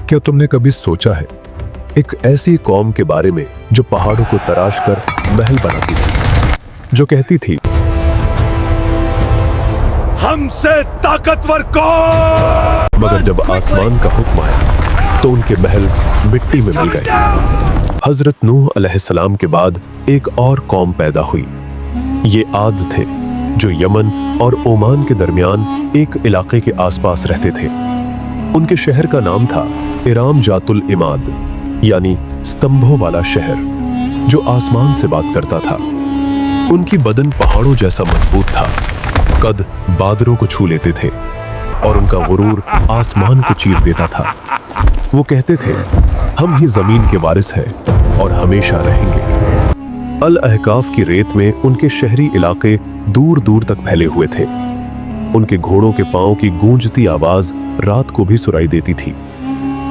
क्या तुमने कभी सोचा है एक ऐसी कौम के बारे में जो पहाड़ों को तराश कर महल बनाती थी, जो कहती थी हमसे ताकतवर कौन? मगर जब आसमान का हुक्म आया तो उनके महल मिट्टी में मिल गए। हजरत नूह अलैहिस्सलाम के बाद एक और कौम पैदा हुई। ये आद थे जो यमन और ओमान के दरमियान एक इलाके के आसपास रहते थे। उनके शहर का नाम था इराम जातुल इमाद, यानी स्तंभों वाला शहर, जो आसमान से बात करता था। उनकी बदन पहाड़ों जैसा मजबूत था, कद बादलों को छू लेते थे और उनका गुरूर आसमान को चीर देता था। वो कहते थे, हम ही जमीन के वारिस हैं और हमेशा रहेंगे। अल अहकाफ की रेत में उनके शहरी इलाके दूर दूर तक फैले हुए थे। उनके घोड़ों के पांव की गूंजती आवाज रात को भी सुनाई देती थी।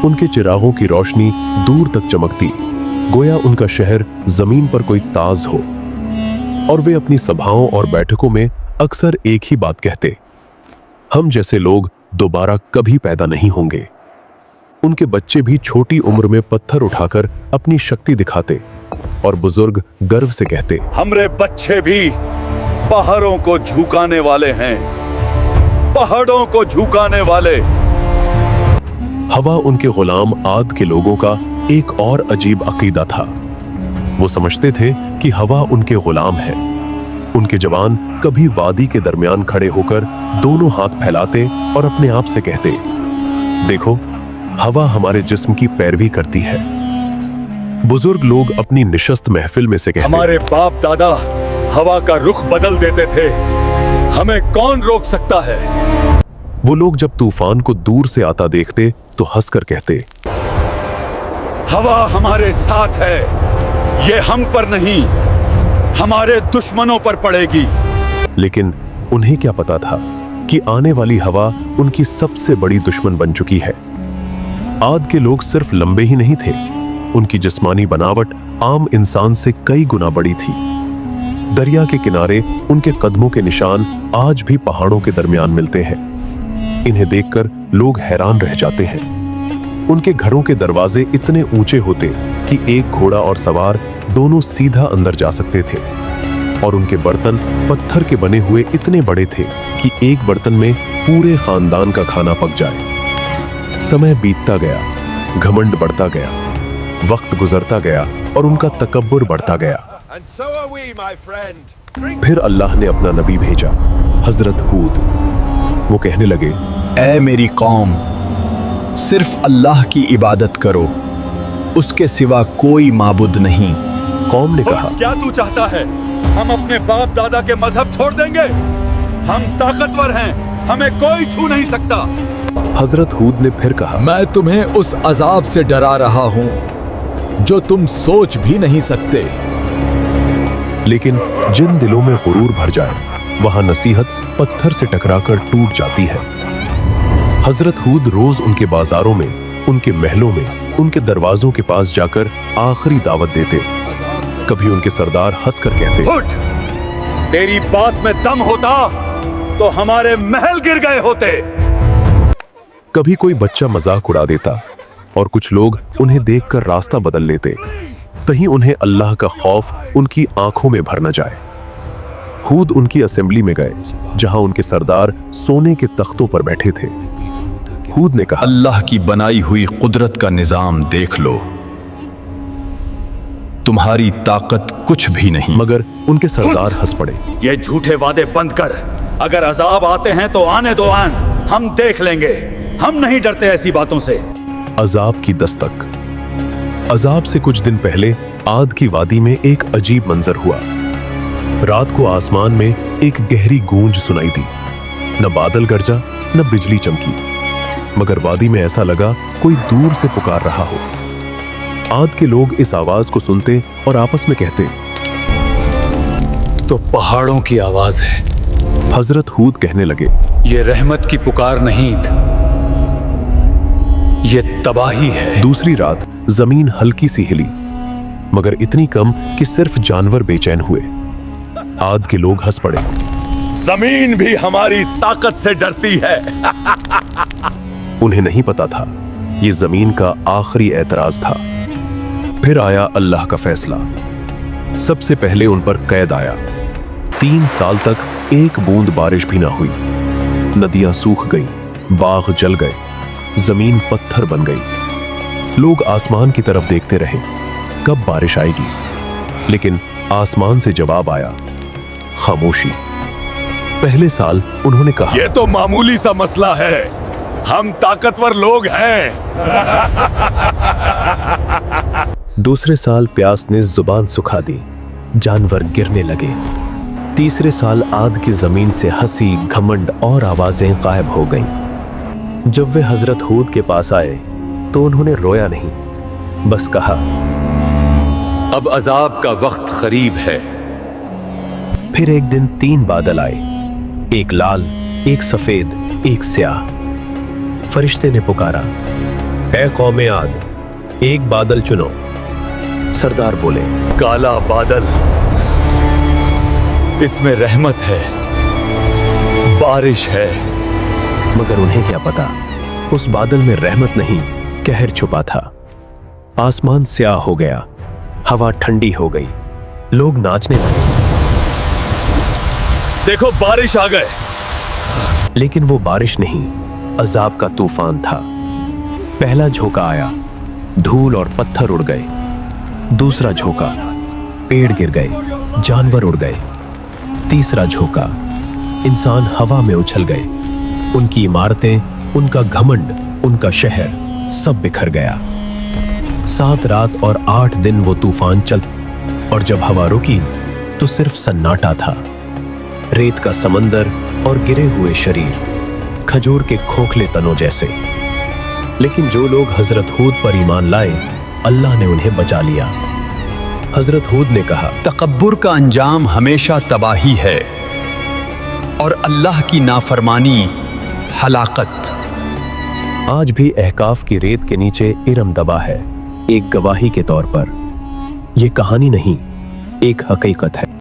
उनके चिरागों की रोशनी दूर तक चमकती, गोया उनका शहर जमीन पर कोई ताज हो। और वे अपनी सभाओं और बैठकों में अक्सर एक ही बात कहते, हम जैसे लोग दोबारा कभी पैदा नहीं होंगे। उनके बच्चे भी छोटी उम्र में पत्थर उठाकर अपनी शक्ति दिखाते और बुजुर्ग गर्व से कहते, हमरे बच्चे भी पहाड़ों को झुकाने वाले हैं, पहाड़ों को झुकाने वाले। हवा उनके गुलाम आद के लोगों का एक और अजीब अकीदा था। वो समझते थे कि हवा उनके गुलाम है। उनके जवान कभी वादी के दरमियान खड़े होकर दोनों हाथ फैलाते और अपने आप से कहते, देखो, हवा हमारे जिस्म की पैरवी करती है। बुजुर्ग लोग अपनी निशस्त महफिल में से कहते, हमारे बाप दादा हवा का रुख बदल देते थे, हमें कौन रोक सकता है? वो लोग जब तूफान को दूर से आता देखते तो हंसकर कहते, हवा हमारे साथ है, ये हम पर नहीं, हमारे दुश्मनों पर पड़ेगी। लेकिन उन्हें क्या पता था कि आने वाली हवा उनकी सबसे बड़ी दुश्मन बन चुकी है। आद के लोग सिर्फ लंबे ही नहीं थे, उनकी जिस्मानी बनावट आम इंसान से कई गुना बड़ी थी। दरिया के किनारे उनके कदमों के निशान आज भी पहाड़ों के दरमियान मिलते हैं। इन्हें देखकर लोग हैरान रह जाते हैं। उनके घरों के दरवाजे इतने ऊंचे होते कि एक घोड़ा और सवार दोनों सीधा अंदर जा सकते थे, और उनके बर्तन पत्थर के बने हुए इतने बड़े थे कि एक बर्तन में पूरे खानदान का खाना पक जाए। समय बीतता गया, घमंड बढ़ता गया, वक्त गुजरता गया और उनका तकब्बुर बढ़ता गया। फिर अल्लाह ने अपना नबी भेजा, हजरत हूद। वो कहने लगे, ऐ मेरी कौम, सिर्फ अल्लाह की इबादत करो, उसके सिवा कोई माबुद नहीं। कौम ने कहा, क्या तू चाहता है हम अपने बाप दादा के मजहब छोड़ देंगे? हम ताकतवर हैं, हमें कोई छू नहीं सकता। हजरत हूद ने फिर कहा, मैं तुम्हें उस अजाब से डरा रहा हूं जो तुम सोच भी नहीं सकते। लेकिन जिन दिलों में गुरूर भर जाए वहां नसीहत पत्थर से टकराकर टूट जाती है। हजरत हूद रोज उनके बाजारों में, उनके महलों में, उनके दरवाजों के पास जाकर आखिरी दावत देते। कभी उनके सरदार हंसकर कहते, उठ, तेरी बात में दम होता तो हमारे महल गिर गए होते। कभी कोई बच्चा मजाक उड़ा देता और कुछ लोग उन्हें देखकर रास्ता बदल लेते, कहीं उन्हें अल्लाह का खौफ उनकी आंखों में भर न जाए। हूद उनकी असेंबली में गए जहां उनके सरदार सोने के तख्तों पर बैठे थे। हूद ने कहा, अल्लाह की बनाई हुई कुदरत का निजाम देख लो, तुम्हारी ताकत कुछ भी नहीं। मगर उनके सरदार हंस पड़े। ये झूठे वादे बंद कर, अगर अजाब आते हैं तो आने दो, हम देख लेंगे, हम नहीं डरते ऐसी बातों से। अजाब की दस्तक। अजाब से कुछ दिन पहले आद की वादी में एक अजीब मंजर हुआ। रात को आसमान में एक गहरी गूंज सुनाई दी। न बादल गरजा, न बिजली चमकी, मगर वादी में ऐसा लगा कोई दूर से पुकार रहा हो। आद के लोग इस आवाज को सुनते और आपस में कहते, तो पहाड़ों की आवाज है। हजरत हूद कहने लगे, ये रहमत की पुकार नहीं, ये तबाही है। दूसरी रात जमीन हल्की सी हिली, मगर इतनी कम कि सिर्फ जानवर बेचैन हुए। आद के लोग हंस पड़े। जमीन भी हमारी ताकत से डरती है। उन्हें नहीं पता था ये जमीन का आखिरी एतराज था। फिर आया अल्लाह का फैसला। सबसे पहले उन पर कैद आया। 3 साल तक एक बूंद बारिश भी ना हुई। नदियां सूख गई, बाग जल गए, जमीन पत्थर बन गई। लोग आसमान की तरफ देखते रहे, कब बारिश आएगी। लेकिन आसमान से जवाब आया, खामोशी। पहले साल उन्होंने कहा, ये तो मामूली सा मसला है, हम ताकतवर लोग हैं। दूसरे साल प्यास ने जुबान सुखा दी, जानवर गिरने लगे। तीसरे साल आद की जमीन से हंसी, घमंड और आवाजें गायब हो गईं। जब वे हजरत हूद के पास आए तो उन्होंने रोया नहीं, बस कहा, अब अजाब का वक्त करीब है। फिर एक दिन 3 बादल आए, एक लाल, एक सफेद, एक स्याह। फरिश्ते ने पुकारा, ऐ कौमे आद, एक बादल चुनो। सरदार बोले, काला बादल, इसमें रहमत है, बारिश है। मगर उन्हें क्या पता, उस बादल में रहमत नहीं, कहर छुपा था। आसमान स्याह हो गया, हवा ठंडी हो गई, लोग नाचने लगे। देखो बारिश आ गए। लेकिन वो बारिश नहीं, अजाब का तूफान था। पहला झोंका आया, धूल और पत्थर उड़ गए। दूसरा झोंका, पेड़ गिर गए, जानवर उड़ गए। तीसरा झोंका, इंसान हवा में उछल गए। उनकी इमारतें, उनका घमंड, उनका शहर सब बिखर गया। 7 रात और 8 दिन वो तूफान चल, और जब हवा रुकी तो सिर्फ सन्नाटा था। रेत का समंदर और गिरे हुए शरीर, खजूर के खोखले तनों जैसे। लेकिन जो लोग हजरत हूद पर ईमान लाए, अल्लाह ने उन्हें बचा लिया। हजरत हूद ने कहा, तकब्बुर का अंजाम हमेशा तबाही है और अल्लाह की नाफरमानी हलाकत। आज भी अहकाफ की रेत के नीचे इरम दबा है, एक गवाही के तौर पर। यह कहानी नहीं, एक हकीकत है।